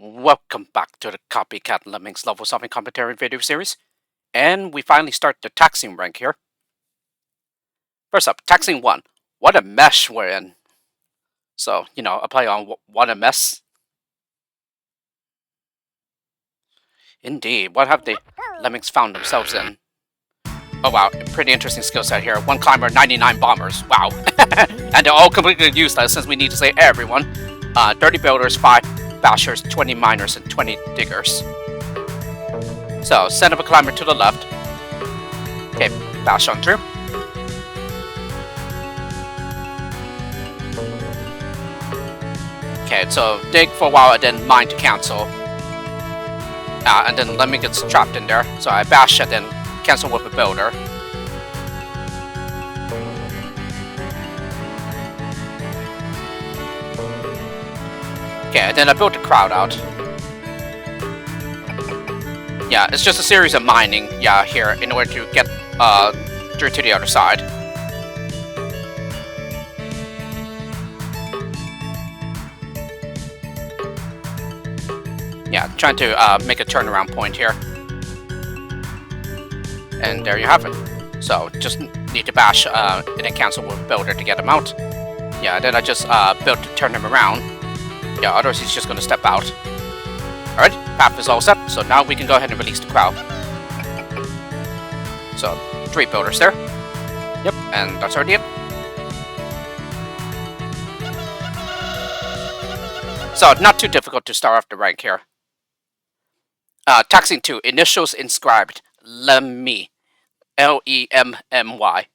Welcome back to the Copycat Lemmings level solving commentary video series. And we finally start the taxing rank here. First up, taxing 1. What a mess we're in. So, a play on what a mess. Indeed, what have the lemmings found themselves in? Oh wow, pretty interesting skill set here. 1 climber, 99 bombers. Wow. And they're all completely useless since we need to save everyone. 30 builders, 5 bashers, 20 miners, and 20 diggers. So, send up a climber to the left. Okay, bash on through. Okay, so dig for a while and then mine to cancel. And then lemming gets trapped in there. So I bash and then cancel with a builder. Okay, and then I built the crowd out. Yeah, it's just a series of mining, here, in order to get through to the other side. Yeah, trying to make a turnaround point here. And there you have it. So, just need to bash and then cancel with builder to get him out. Yeah, then I just built to turn him around. Yeah, otherwise he's just going to step out. Alright, path is all set, so now we can go ahead and release the crowd. So, 3 builders there. Yep, and that's already it. So, not too difficult to start off the rank here. Taxing 2, initials inscribed, Lemmy, L-E-M-M-Y.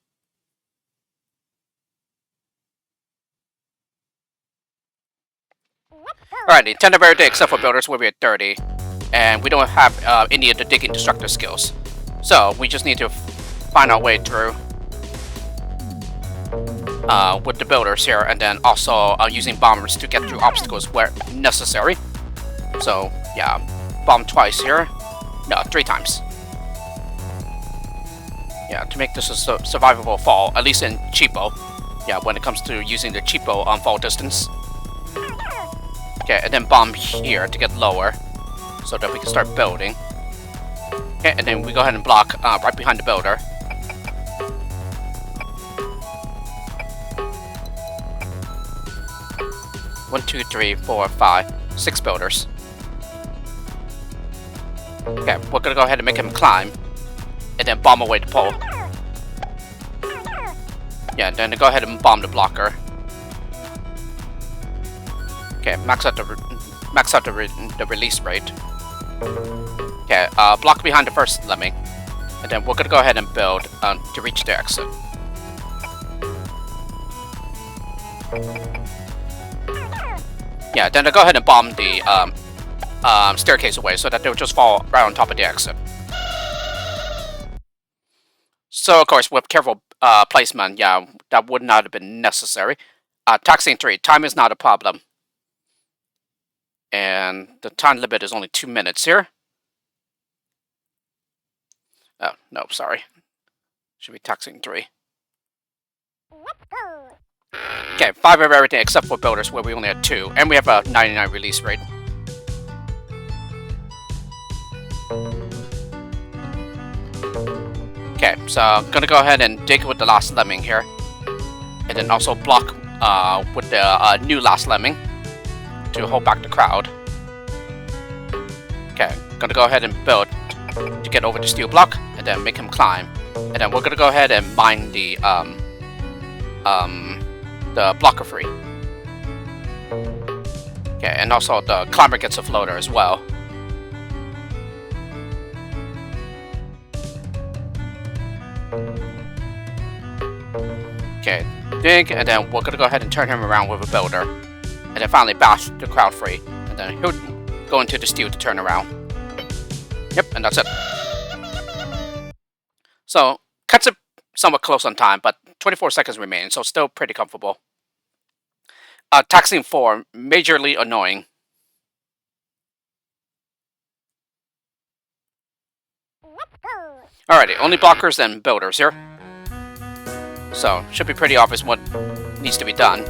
Alright, the intended variety except for builders where we're at 30. And we don't have any of the digging destructor skills. So, we just need to find our way through with the builders here. And then also using bombers to get through obstacles where necessary. So, yeah, bomb twice here. No, 3 times. Yeah, to make this a survivable fall, at least in cheapo. Yeah, when it comes to using the cheapo on fall distance. Okay, and then bomb here to get lower, so that we can start building. Okay, and then we go ahead and block right behind the builder. One, 2, 3, 4, 5, 6 builders. Okay, we're gonna go ahead and make him climb, and then bomb away the pole. Yeah, then go ahead and bomb the blocker. Okay, max out the release rate. Okay, block behind the first lemming, and then we're gonna go ahead and build to reach the exit. Yeah, then go ahead and bomb the staircase away so that they'll just fall right on top of the exit. So of course, with careful placement, yeah, that would not have been necessary. Taxing 3, time is not a problem. And the time limit is only 2 minutes here. Oh, no, sorry. Should be taxing 3. Okay, 5 of everything except for builders where we only had 2. And we have a 99 release rate. Okay, so I'm gonna go ahead and dig with the last lemming here. And then also block with the new last lemming to hold back the crowd. Okay, gonna go ahead and build to get over the steel block, and then make him climb. And then we're gonna go ahead and mine the blocker free. Okay, and also the climber gets a floater as well. Okay, dig, and then we're gonna go ahead and turn him around with a builder. And then finally bash the crowd free. And then he'll go into the steel to turn around. Yep, and that's it. So, cuts it somewhat close on time, but 24 seconds remain, so still pretty comfortable. Taxing 4, majorly annoying. Alrighty, only blockers and builders here. So, should be pretty obvious what needs to be done.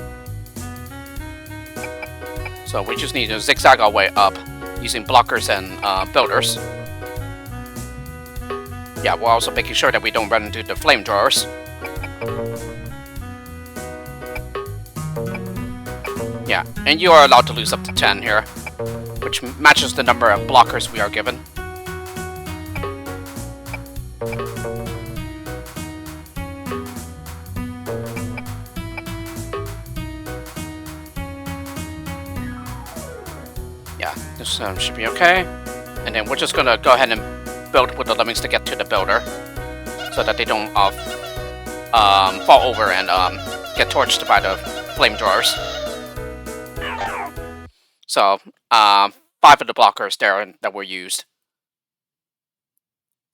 So we just need to zigzag our way up using blockers and builders. Yeah, we're also making sure that we don't run into the flamethrowers. Yeah, and you are allowed to lose up to 10 here, which matches the number of blockers we are given. Yeah, this should be okay. And then we're just gonna go ahead and build with the lemmings to get to the builder, so that they don't fall over and get torched by the flamethrowers. So 5 of the blockers there that were used.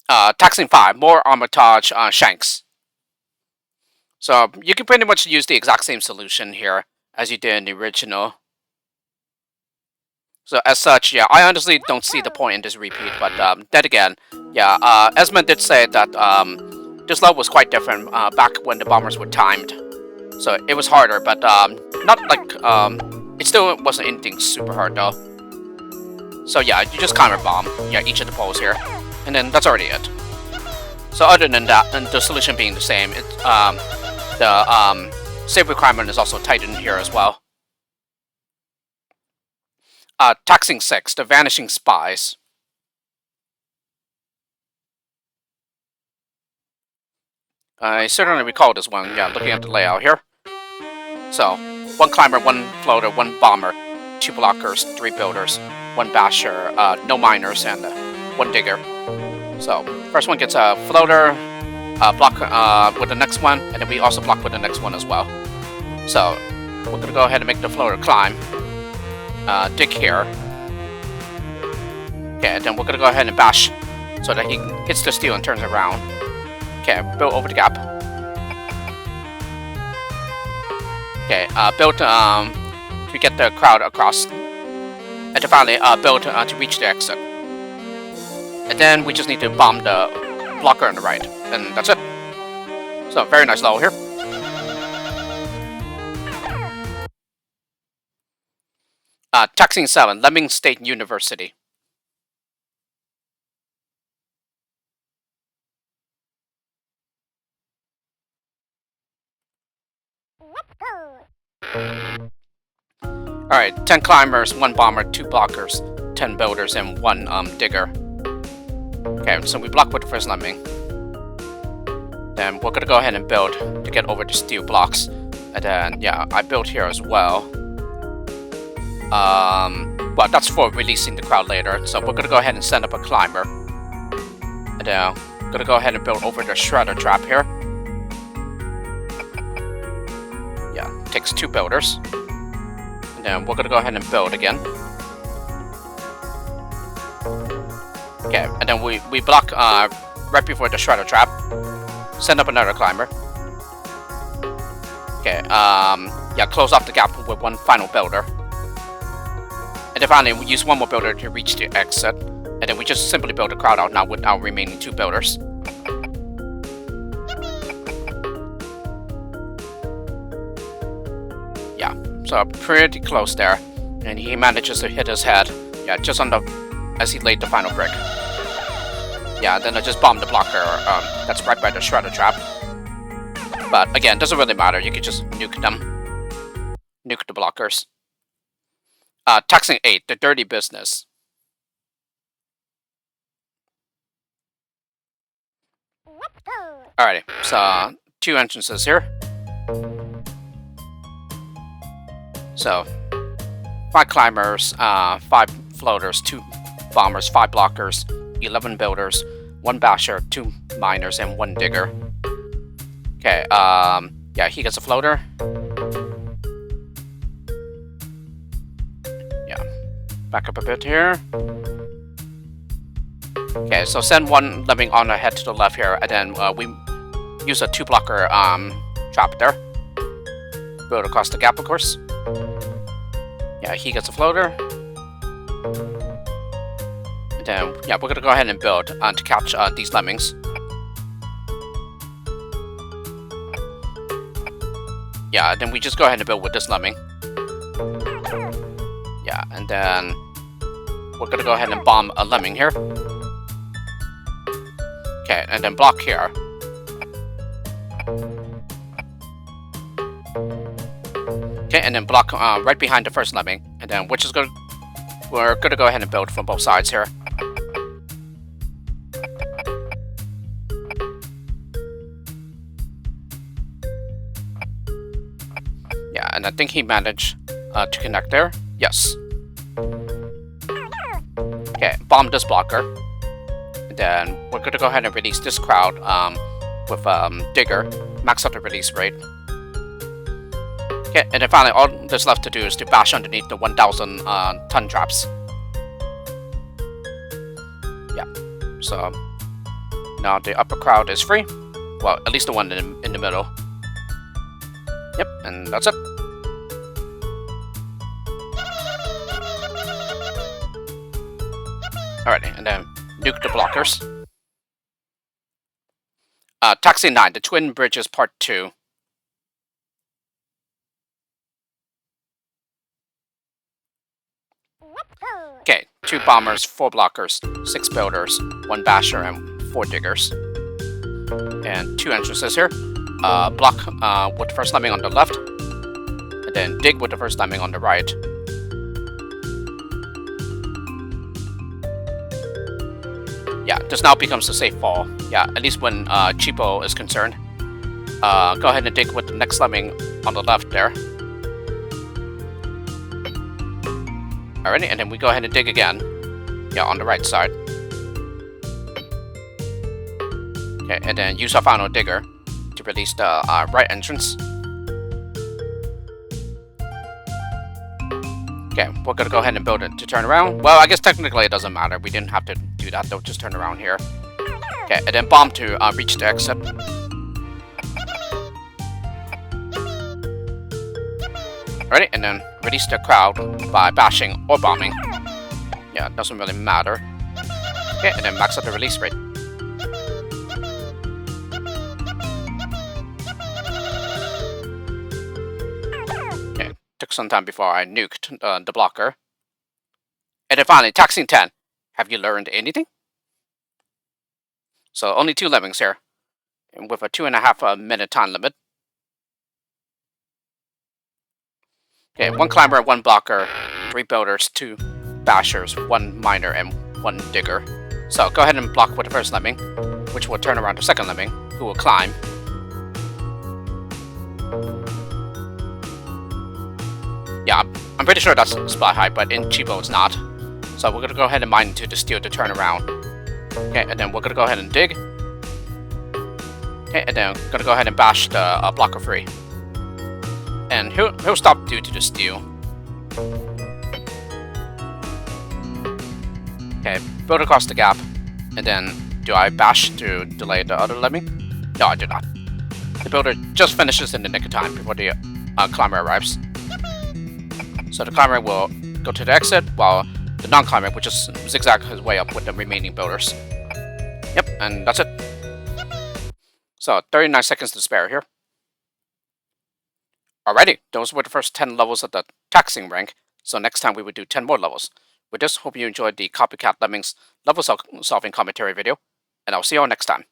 Taxing 5, more Armitage Shanks. So you can pretty much use the exact same solution here as you did in the original. So as such, yeah, I honestly don't see the point in this repeat, but then again, yeah, Essman did say that this level was quite different back when the bombers were timed. So it was harder, but not like, it still wasn't anything super hard though. So yeah, you just counter bomb, yeah, each of the poles here, and then that's already it. So other than that, and the solution being the same, the save requirement is also tightened here as well. Taxing 6, the Vanishing Spies. I certainly recall this one, yeah, looking at the layout here. So, 1 climber, 1 floater, 1 bomber, 2 blockers, 3 builders, 1 basher, no miners, and 1 digger. So, first one gets a floater, block with the next one, and then we also block with the next one as well. So, we're gonna go ahead and make the floater climb. Dig here. Okay, then we're gonna go ahead and bash so that he hits the steel and turns around. Okay, build over the gap. Okay, build to get the crowd across. And then finally, build to reach the exit. And then we just need to bomb the blocker on the right. And that's it. So, very nice level here. Taxing 7, Lemming State University. Alright, 10 climbers, 1 bomber, 2 blockers, 10 builders, and 1 digger. Okay, so we block with the first lemming. Then we're gonna go ahead and build to get over the steel blocks. And then, yeah, I built here as well. Well, that's for releasing the crowd later. So we're gonna go ahead and send up a climber. And then I'm gonna go ahead and build over the shredder trap here. Yeah, takes 2 builders. And then we're gonna go ahead and build again. Okay, and then we block right before the shredder trap. Send up another climber. Okay, yeah, close off the gap with 1 final builder. And then finally, we use 1 more builder to reach the exit. And then we just simply build the crowd out now with our remaining 2 builders. Yeah, so pretty close there. And he manages to hit his head. Yeah, just on the... as he laid the final brick. Yeah, then I just bombed the blocker that's right by the shredder trap. But again, doesn't really matter. You can just nuke them. Nuke the blockers. Taxing 8, the Dirty Business. Alrighty, so 2 entrances here. So 5 climbers, 5 floaters, 2 bombers, 5 blockers, 11 builders, 1 basher, 2 miners, and 1 digger. Okay, yeah, he gets a floater. Yeah, back up a bit here. Okay, so send 1 lemming on ahead to the left here, and then we use a 2 blocker trap there. Build across the gap, of course. Yeah, he gets a floater. And then, yeah, we're gonna go ahead and build to catch these lemmings. Yeah, then we just go ahead and build with this lemming. Yeah, and then we're gonna go ahead and bomb a lemming here. Okay, and then block here. Okay, and then block right behind the first lemming, and then we're gonna go ahead and build from both sides here. Yeah, and I think he managed to connect there. Yes. Okay, bomb this blocker. And then we're gonna go ahead and release this crowd with Digger, max out the release rate. Okay, and then finally all there's left to do is to bash underneath the 1,000 ton traps. Yeah, so now the upper crowd is free. Well, at least the one in the middle. Yep, and that's it. Alrighty, and then nuke the blockers. Taxi 9, the Twin Bridges Part 2. Okay, 2 bombers, 4 blockers, 6 builders, 1 basher, and 4 diggers. And 2 entrances here. Block with the first lemming on the left, and then dig with the first lemming on the right. Yeah, this now becomes a safe fall. Yeah, at least when cheapo is concerned. Go ahead and dig with the next lemming on the left there. Alrighty, and then we go ahead and dig again. Yeah, on the right side. Okay, and then use our final digger to release the right entrance. Okay, we're gonna go ahead and build it to turn around. Well, I guess technically it doesn't matter. We didn't have to do that. They'll just turn around here. Okay, and then bomb to reach the exit. Alright, and then release the crowd by bashing or bombing. Yeah, it doesn't really matter. Okay, and then max out the release rate. Okay, took some time before I nuked the blocker. And then finally, taxing 10. Have you learned anything? So only 2 lemmings here, and with a 2.5 minute time limit. Okay, 1 climber, 1 blocker, 3 builders, 2 bashers, 1 miner, and 1 digger. So go ahead and block with the first lemming, which will turn around the second lemming, who will climb. Yeah, I'm pretty sure that's spot height, but in cheapo it's not. So we're gonna go ahead and mine into the steel to turn around. Okay, and then we're gonna go ahead and dig. Okay, and then gonna go ahead and bash the blocker free. And he'll stop due to the steel. Okay, build across the gap. And then do I bash to delay the other lemming? No, I do not. The builder just finishes in the nick of time before the climber arrives. So the climber will go to the exit while the non-climber will just zigzag his way up with the remaining builders. Yep, and that's it. So 39 seconds to spare here. Alrighty, those were the first 10 levels of the taxing rank, so next time we will do 10 more levels. With this, hope you enjoyed the Copycat Lemmings level solving commentary video, and I'll see you all next time.